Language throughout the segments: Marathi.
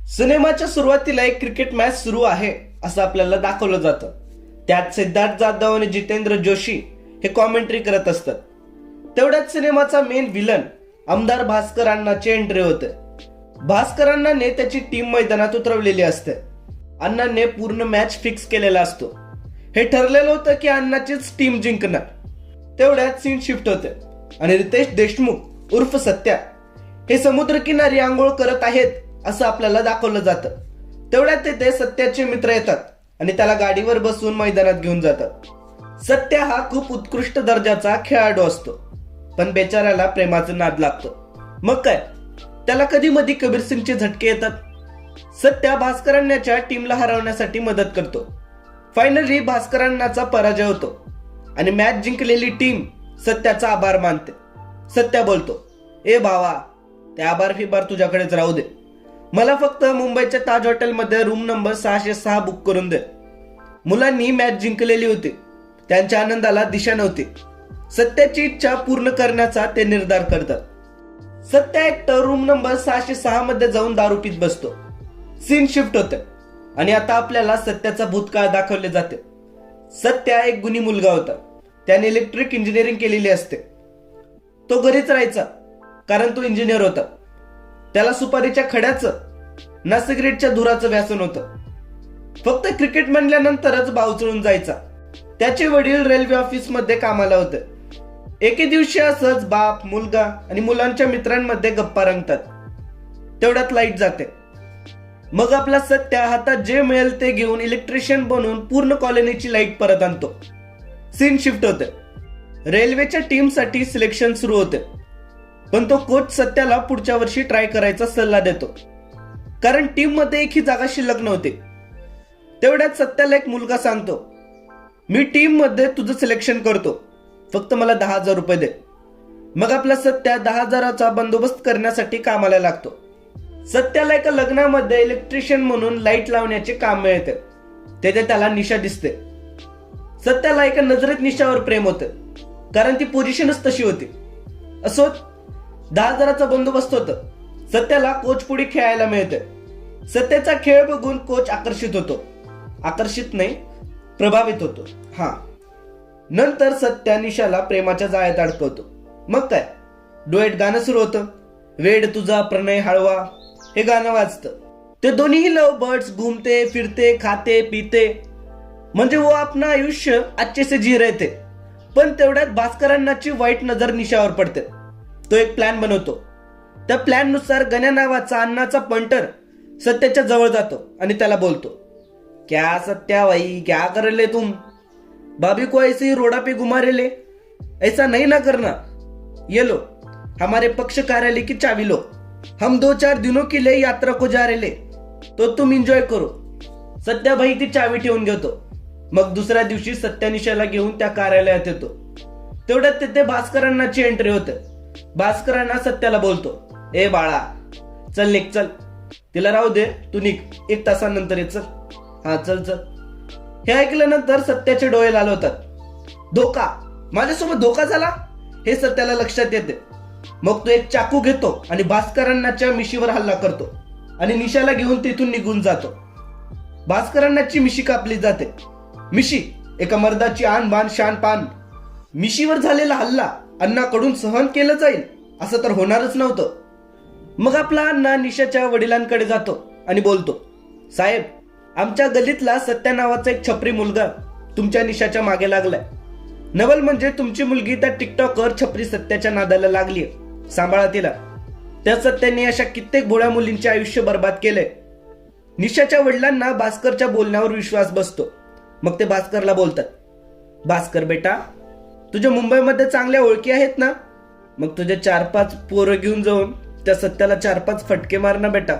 सिनेमाच्या सुरुवातीला एक क्रिकेट मॅच सुरू आहे असं आपल्याला दाखवलं जातं. त्यात सिद्धार्थ जाधव आणि जितेंद्र जोशी हे कॉमेंट्री करत असतात. तेवढ्यात सिनेमाचा मेन विलन आमदार भास्कर अण्णांची एंट्री होते. भास्कर अण्णांनी त्याची टीम मैदानात उतरवलेली असते. अण्णांनी पूर्ण मॅच फिक्स केलेला असतो. हे ठरलेलं होतं की अण्णाचीच टीम जिंकणार. तेवढ्यात सीन शिफ्ट होते आणि रितेश देशमुख उर्फ सत्या हे समुद्रकिनारी आंघोळ करत आहेत असं आपल्याला दाखवलं जातं. तेवढ्यात तेथे सत्याचे मित्र येतात आणि त्याला गाडीवर बसून मैदानात घेऊन जातात. सत्या हा खूप उत्कृष्ट दर्जाचा खेळाडू असतो, पण बेचाऱ्याला प्रेमाचं नाद लागतो. मग काय, त्याला कधी मधी कबीर सिंगचे झटके येतात. सत्या भास्करांच्या टीमला हरवण्यासाठी मदत करतो. फायनली भास्करांचा पराजय होतो आणि मॅच जिंकलेली टीम सत्याचा आभार मानते. सत्या बोलतो, ए भावा, ते आभार फिबार तुझ्याकडेच राहू दे. मला फक्त मुंबईच्या ताज हॉटेलमध्ये रूम नंबर 606 बुक करून दे. मुलांनी मॅच जिंकलेली होती. त्यांच्या आनंदाला दिशा नव्हती. सत्याची इच्छा पूर्ण करण्याचा ते निर्धार करतात. सत्या एकटा रूम नंबर 606 मध्ये जाऊन दारू पीत बसतो. सीन शिफ्ट होते आणि आता आपल्याला सत्याचा भूतकाळ दाखवले जाते. सत्या एक गुणी मुलगा होता. त्याने इलेक्ट्रिक इंजिनिअरिंग केलेली असते. तो घरीच राहायचा कारण तो इंजिनियर होता. त्याला सुपारीच्या खड्याचं ना सिगरेटच्या धुराचं व्यसन होतं. फक्त क्रिकेट म्हणल्यानंतरच बावचळून जायचा. त्याचे वडील रेल्वे ऑफिस मध्ये कामाला होते. एके दिवशी असंच बाप, मुलगा आणि मुलांच्या मित्रांमध्ये गप्पा रंगतात. तेवढ्यात लाईट जाते. मग आपला सत्या हातात जे मिळेल ते घेऊन इलेक्ट्रिशियन बनवून पूर्ण कॉलनीची लाईट परत आणतो. सीन शिफ्ट होते. रेल्वेच्या टीमसाठी सिलेक्शन सुरू होते, पण तो कोच सत्याला पुढच्या वर्षी ट्राय करायचा सल्ला देतो, कारण टीम मध्ये एकही जागा शिल्लक नव्हती. तेवढ्यात सत्याला एक मुलगा सांगतो, मी टीम मध्ये तुझं सिलेक्शन करतो, फक्त मला 10,000 रुपये दे. मग आपला सत्या 10,000चा बंदोबस्त करण्यासाठी कामाला लागतो. सत्याला एका लग्नामध्ये इलेक्ट्रिशियन म्हणून लाईट लावण्याचे काम मिळते. तेथे त्याला निशा दिसते. सत्याला एका नजरेत निशावर प्रेम होते, कारण ती पोझिशनच तशी होती. असो, 10,000चा बंदोबस्त होतं. सत्याला कोच पुढे खेळायला मिळते. सत्याचा खेळ बघून कोच आकर्षित होतो. आकर्षित नाही, प्रभावित होतो. नंतर सत्या निशाला प्रेमाच्या जाळ्यात अडकवतो. मग काय, डुएट गाणं सुरू होतं. वेड तुझा प्रणय हळवा हे गाणं वाजतं. ते दोन्ही लव बर्ड्स घूमते फिरते खाते पिते, म्हणजे वो अपना आयुष्य अच्छे से जी रहे थे. पण तेवढ्यात भास्करांची वाईट नजर निशावर पडते. तो एक प्लॅन बनवतो. त्या प्लॅन नुसार गण्या नावाचा अण्णाचा पंटर सत्याच्या जवळ जातो आणि त्याला बोलतो, क्या सत्या भाई, क्या कर रहे तुम? भाभी को ऐसे ही रोडा पे घुमा रहे ले? ऐसा नहीं ना करना. ये लो, हमारे पक्ष कार्यालय की चावी लो. हम 2-4 दिनों के लिए यात्रा को जा रहे ले, तो तुम एंजॉय करो. सत्या भाई ती चावी ठेवून घेतो. मग दुसऱ्या दिवशी सत्या निशाला घेऊन त्या कार्यालयात येतो. तेवढ्यात तिथे भास्करांची एंट्री होते. भास्करांना सत्याला बोलतो, ए बाळा, चल निघ, चल. तिला राहू दे, तू निघ, 1 तासानंतर ये, चल. हा, चल चल. हे ऐकल्यानंतर सत्याचे डोळे लाल होतात. धोका, माझ्यासोबत धोका झाला हे सत्याला लक्षात येते. मग तो एक चाकू घेतो आणि भास्करांच्या मिशीवर हल्ला करतो आणि निशाला घेऊन तिथून निघून जातो. भास्करांची मिशी कापली जाते. मिशी एका मर्दाची आन बान शान पान. मिशीवर झालेला हल्ला अण्णाकडून सहन केलं जाईल असं तर होणारच नव्हतं. मग आपला अण्णा निशाच्या वडिलांकडे जातो आणि बोलतो, साहेब, आमच्या गल्लीतला सत्या नावाचा एक छपरी मुलगा तुमच्या निशाच्या मागे लागलाय. नवल म्हणजे तुमची मुलगी त्या टिकटॉकवर छपरी सत्याच्या नादाला लागलीय. सांभाळा तिला. त्या सत्याने अशा कित्येक भोळ्या मुलींचे आयुष्य बर्बाद केलंय. निशाच्या वडिलांना भास्करच्या बोलण्यावर विश्वास बसतो. मग ते भास्करला बोलतात, भास्कर बेटा, तुझ्या मुंबईमध्ये चांगल्या ओळखी आहेत ना? मग तुझे 4-5 पोरं घेऊन जाऊन त्या सत्याला 4-5 फटके मार ना बेटा.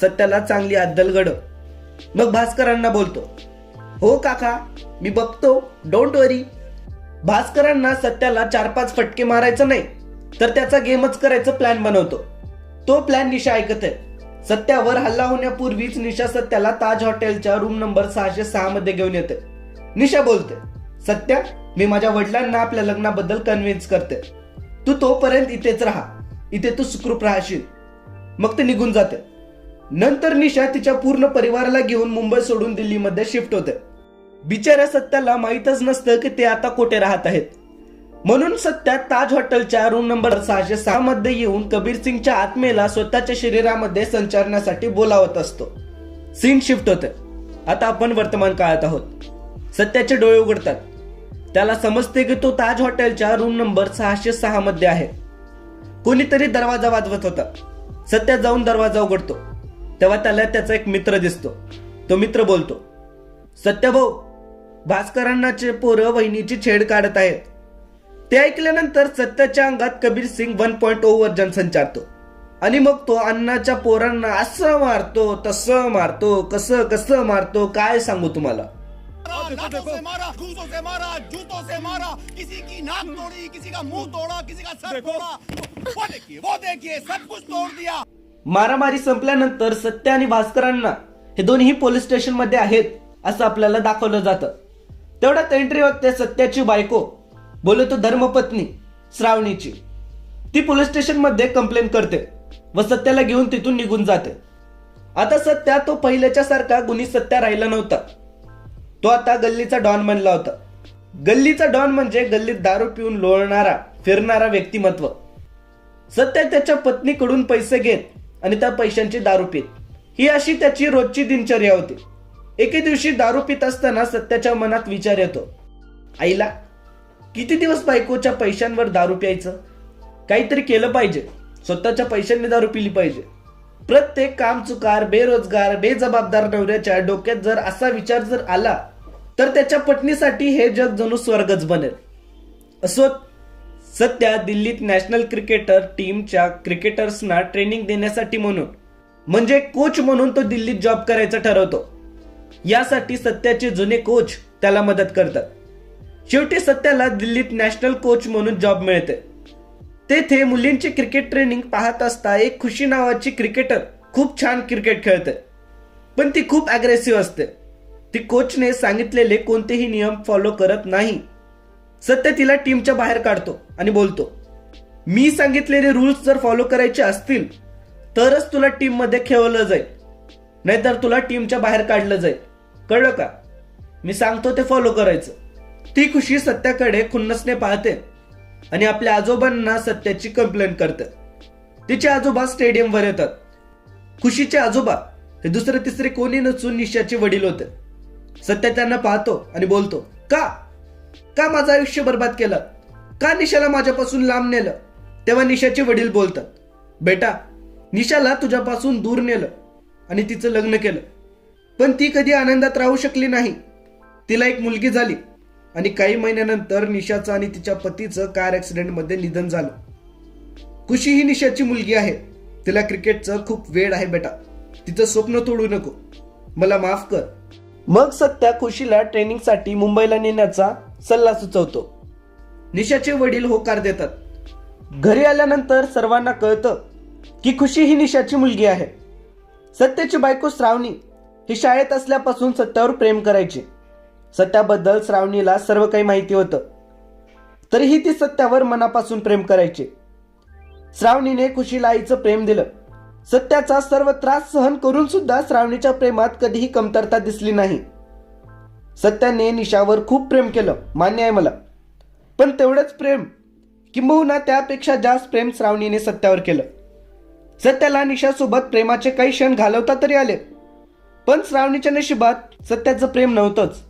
सत्याला चांगली अद्दल घड. मग भास्करांना बोलतो, हो काका, मी बघतो, डोंट वरी. भास्करांना सत्याला 4-5 फटके मारायचं नाही तर त्याचा गेमच करायचं प्लॅन बनवतो. तो प्लॅन निशा ऐकत आहे. सत्यावर हल्ला होण्यापूर्वीच निशा सत्याला ताज हॉटेलच्या रूम नंबर 606 मध्ये घेऊन येते. निशा बोलते, सत्या, मी माझ्या वडिलांना आपल्या लग्नाबद्दल कन्व्हिन्स करते. तू तोपर्यंत इथेच राहा. इथे तू सुखरूप राहशील. मग ते निघून जाते. नंतर निशा तिच्या पूर्ण परिवाराला घेऊन मुंबई सोडून दिल्लीमध्ये शिफ्ट होते. बिचाऱ्या सत्याला माहीतच नसतं की ते आता कुठे राहत आहेत. म्हणून सत्या ताज हॉटेलच्या रूम नंबर 606 मध्ये येऊन कबीर सिंगच्या आत्मेला स्वतःच्या शरीरामध्ये संचारण्यासाठी बोलावत असतो. सीन शिफ्ट होते. आता आपण वर्तमान काळात आहोत. सत्याचे डोळे उघडतात. त्याला समजते की तो ताज हॉटेलच्या रूम नंबर 606 मध्ये आहे. कोणीतरी दरवाजा वाजवत होता. सत्या जाऊन दरवाजा उघडतो. तेव्हा त्याला त्याचा एक मित्र दिसतो. तो मित्र बोलतो, सत्या भाऊ, भास्करांनाचे पोरं वहिनीची छेड काढत आहेत. ते ऐकल्यानंतर सत्याच्या अंगात कबीर सिंग 1.0 वर्जन संचारतो आणि मग तो अण्णाच्या पोरांना असं मारतो, तसं मारतो, कसं मारतो काय सांगू तुम्हाला. से मारा, घूंसों से मारा, जूतों से मारा, किसी की नाक तोड़ी, किसी का मुंह तोड़ा, किसी का सर तोड़ा. वो देखिए सब कुछ तोड़ दिया. मारामारी संपल्यानंतर सत्य आणि भास्करांना हे दोन्ही पोलीस स्टेशन मध्ये आहेत असं आपल्याला दाखवलं जातं. तेवढ्यात एंट्री होते सत्याची बायको, बोलतो धर्मपत्नी श्रावणीची. ती पोलीस स्टेशन मध्ये कंप्लेंट करते व सत्याला घेऊन तिथून निघून जाते. आता सत्या तो पहिल्याच्या सारखा गुणी सत्या राहिला नव्हता. तो आता गल्लीचा डॉन बनला होता. गल्लीचा डॉन म्हणजे गल्लीत दारू पिऊन लोळणारा फिरणारा व्यक्तिमत्व. सत्या त्याच्या पत्नीकडून पैसे घेत आणि त्या पैशांची दारू पित, ही अशी त्याची रोजची दिनचर्या होती. एके दिवशी दारू पित असताना सत्याच्या मनात विचार येतो, आईला किती दिवस बायकोच्या पैशांवर दारू प्यायचं. काहीतरी केलं पाहिजे. स्वतःच्या पैशांनी दारू पिली पाहिजे. प्रत्येक कामचुकार, बेरोजगार, बेजबाबदार नवऱ्याच्या डोक्यात जर असा विचार जर आला तर त्याच्या पत्नीसाठी हे जग जणू स्वर्गच बनेल. असो, सध्या दिल्लीत नॅशनल क्रिकेटर टीमच्या क्रिकेटर्सना ट्रेनिंग देण्यासाठी म्हणून म्हणजे कोच म्हणून तो दिल्लीत जॉब करायचं ठरवतो. यासाठी सत्याचे जुने कोच त्याला मदत करतात. शेवटी सत्याला दिल्लीत नॅशनल कोच म्हणून जॉब मिळते. तेथे मुलींची क्रिकेट ट्रेनिंग पाहत असता एक खुशी नावाची क्रिकेटर खूप छान क्रिकेट खेळते, पण ती खूप अग्रेसिव्ह असते. ती कोचने सांगितलेले कोणतेही नियम फॉलो करत नाही. सत्य तिला टीमच्या बाहेर काढतो आणि बोलतो, मी सांगितलेले रूल्स जर फॉलो करायचे असतील तरच तुला टीम मध्ये खेळवलं जाईल, नाहीतर तुला टीमच्या बाहेर काढलं जाईल. कळलं का? मी सांगतो ते फॉलो करायचं. ती खुशी सत्याकडे खुन्नसने पाहते आणि आपल्या आजोबांना सत्याची कंप्लेंट करते. तिचे आजोबा स्टेडियमवर येतात. खुशीचे आजोबा हे दुसरे तिसरे कोणी नसून निशाचे वडील होते. सत्या त्यांना पाहतो आणि बोलतो, का माझं आयुष्य बर्बाद केलं, का निशाला माझ्यापासून लांब नेलं. तेव्हा निशाचे वडील बोलतात, बेटा, निशाला तुझ्यापासून दूर नेलं आणि तिचं लग्न केलं, पण ती कधी आनंदात राहू शकली नाही. तिला एक मुलगी झाली आणि काही महिन्यानंतर निशाचं आणि तिच्या पतीचं कार ऍक्सिडेंट मध्ये निधन झालं. खुशी ही निशाची मुलगी आहे. तिला क्रिकेटचं खूप वेड आहे बेटा. तिचं स्वप्न तोडू नको. मला माफ कर. मग सत्या खुशीला ट्रेनिंगसाठी मुंबईला नेण्याचा सल्ला सुचवतो. निशाचे वडील होकार देतात. घरी आल्यानंतर सर्वांना कळतं की खुशी ही निशाची मुलगी आहे. सत्याची बायको श्रावणी ही शाळेत असल्यापासून सत्यावर प्रेम करायची. सत्याबद्दल श्रावणीला सर्व काही माहिती होतं, तरीही ती सत्यावर मनापासून प्रेम करायची. श्रावणीने खुशीला आईचं प्रेम दिलं. सत्याचा सर्व त्रास सहन करून सुद्धा श्रावणीच्या प्रेमात कधीही कमतरता दिसली नाही. सत्याने निशावर खूप प्रेम केलं, मान्य आहे मला, पण तेवढंच प्रेम किंबहुना त्यापेक्षा जास्त प्रेम श्रावणीने सत्यावर केलं. सत्याला निशासोबत प्रेमाचे काही क्षण घालवता तरी आले, पण श्रावणीच्या नशिबात सत्याचं प्रेम नव्हतंच.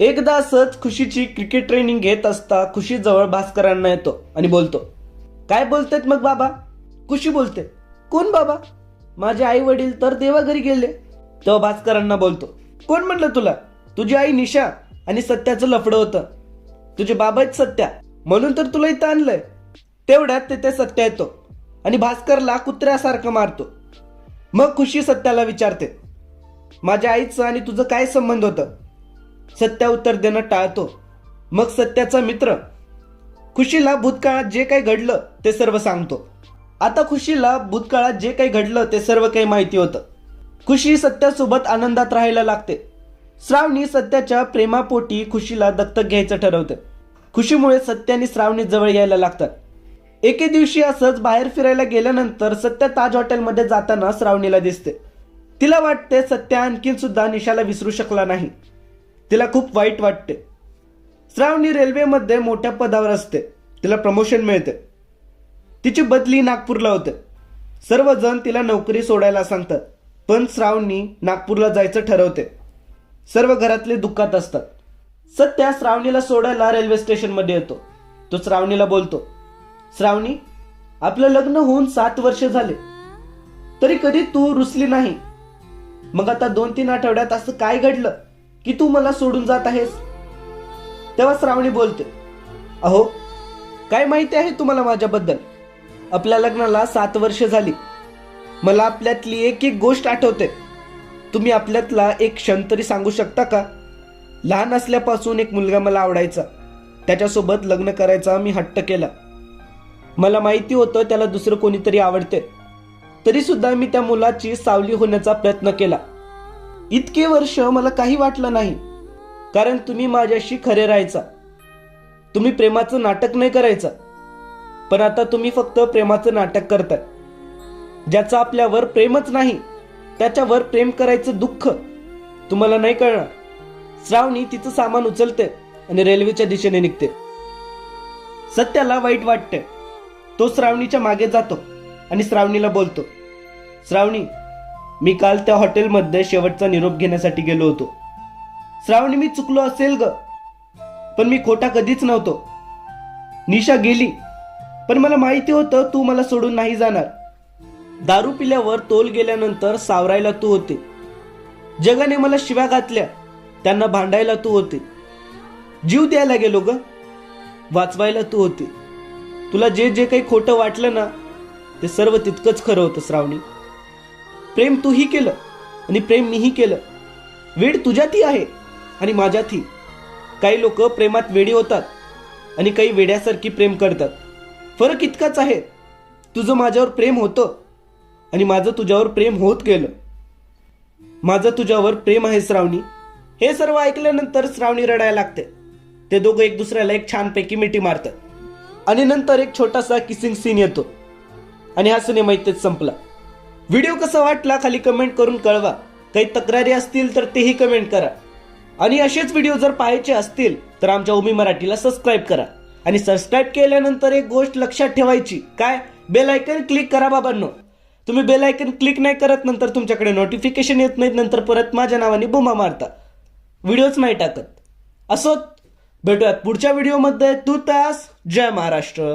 एकदा असंच खुशीची क्रिकेट ट्रेनिंग घेत असता खुशी जवळ भास्करांना येतो आणि बोलतो, काय बोलतेत मग बाबा. खुशी बोलते, कोण बाबा, माझे आई वडील तर देवाघरी गेले. तेव्हा भास्करांना बोलतो, कोण म्हणलं तुला, तुझी आई निशा आणि सत्याचं लफडं होतं. तुझे बाबा आहेत सत्या, म्हणून तर तुला इथं आणलंय. तेवढ्यात तिथे सत्या येतो आणि भास्करला कुत्र्यासारखं मारतो. मग खुशी सत्याला विचारते, माझ्या आईचं आणि तुझं काय संबंध होतं. सत्या उत्तर देणं टाळतो. मग सत्याचा मित्र खुशीला भूतकाळात जे काही घडलं ते सर्व सांगतो. आता खुशीला भूतकाळात जे काही घडलं ते सर्व काही माहिती होतं. खुशी सत्यासोबत आनंदात राहायला लागते. श्रावणी सत्याच्या प्रेमापोटी खुशीला दत्तक घ्यायचं ठरवते. खुशीमुळे सत्य आणि श्रावणी जवळ यायला लागतात. एके दिवशी असंच बाहेर फिरायला गेल्यानंतर सत्य ताज हॉटेलमध्ये जाताना श्रावणीला दिसते. तिला वाटते सत्य आणखीन सुद्धा निशाला विसरू शकला नाही. तिला खूप वाईट वाटते. श्रावणी रेल्वेमध्ये मोठ्या पदावर असते. तिला प्रमोशन मिळते. तिची बदली नागपूरला होते. सर्वजण तिला नोकरी सोडायला सांगतात, पण श्रावणी नागपूरला जायचं ठरवते. सर्व घरातले दुःखात असतात. सत्या श्रावणीला सोडायला रेल्वे स्टेशनमध्ये येतो. तो श्रावणीला बोलतो, श्रावणी, आपलं लग्न होऊन 7 वर्ष झाले, तरी कधी तू रुसली नाही. मग आता 2-3 आठवड्यात असं काय घडलं की तू मला सोडून जात आहेस? तेव्हा श्रावणी बोलते, अहो, काय माहिती आहे तुम्हाला माझ्याबद्दल? आपल्या लग्नाला 7 वर्ष झाली. मला आपल्यातली एक एक गोष्ट आठवते. तुम्ही आपल्यातला एक क्षण तरी सांगू शकता का? लहान असल्यापासून एक मुलगा मला आवडायचा. त्याच्यासोबत लग्न करायचा मी हट्ट केला. मला माहिती होतं त्याला दुसरं कोणीतरी आवडते, तरी सुद्धा मी त्या मुलाची सावली होण्याचा प्रयत्न केला. इतके वर्ष मला काही वाटलं नाही, कारण तुम्ही माझ्याशी खरे राहायचा. तुम्ही प्रेमाचं नाटक नाही करायचा. पण आता तुम्ही फक्त प्रेमाचं नाटक करताय. ज्याचं आपल्यावर प्रेमच नाही, त्याच्यावर प्रेम करायचं दुःख तुम्हाला नाही कळणार. श्रावणी तिचं सामान उचलते आणि रेल्वेच्या दिशेने निघते. सत्याला वाईट वाटते. तो श्रावणीच्या मागे जातो आणि श्रावणीला बोलतो, श्रावणी, मी काल त्या हॉटेलमध्ये शेवटचा निरोप घेण्यासाठी गेलो होतो. श्रावणी, मी चुकलो असेल ग, पण मी खोटा कधीच नव्हतो. निशा गेली, पण मला माहिती होतं तू मला सोडून नाही जाणार. दारू पिल्यावर तोल गेल्यानंतर सावरायला तू होते. जगाने मला शिव्या घातल्या, त्यांना भांडायला तू होते. जीव द्यायला गेलो ग, वाचवायला तू होते. तुला जे जे काही खोटं वाटलं ना, ते सर्व तितकंच खरं होतं श्रावणी. प्रेम तूही केलं आणि प्रेम मीही केलं. वेड तुझ्यातही आहे आणि माझ्यातही. काही लोक प्रेमात वेडी होतात आणि काही वेड्यासारखी प्रेम करतात. फरक इतकाच आहे, तुझं माझ्यावर प्रेम होतं आणि माझं तुझ्यावर प्रेम होत गेलं. माझं तुझ्यावर प्रेम आहे श्रावणी. हे सर्व ऐकल्यानंतर श्रावणी रडायला लागते. ते दोघं एक दुसऱ्याला एक छानपैकी मिठी मारतात आणि नंतर एक छोटासा किसिंग सीन येतो आणि हा सिनेमा इथेच संपला. व्हिडिओ कसा वाटला खाली कमेंट करून कळवा. काही तक्रारी असतील तर तेही कमेंट करा. आणि असेच व्हिडिओ जर पाहायचे असतील तर आमच्या उमी मराठीला सबस्क्राईब करा. आणि सबस्क्राईब केल्यानंतर एक गोष्ट लक्षात ठेवायची, काय? बेल आयकन क्लिक करा बाबांनो. तुम्ही बेल आयकन क्लिक नाही करत, नंतर तुमच्याकडे नोटिफिकेशन येत नाहीत, नंतर परत माझ्या नावाने बुमा मारता, व्हिडिओच नाही टाकत. असोच भेटूयात पुढच्या व्हिडिओमध्ये. तूतास. जय महाराष्ट्र.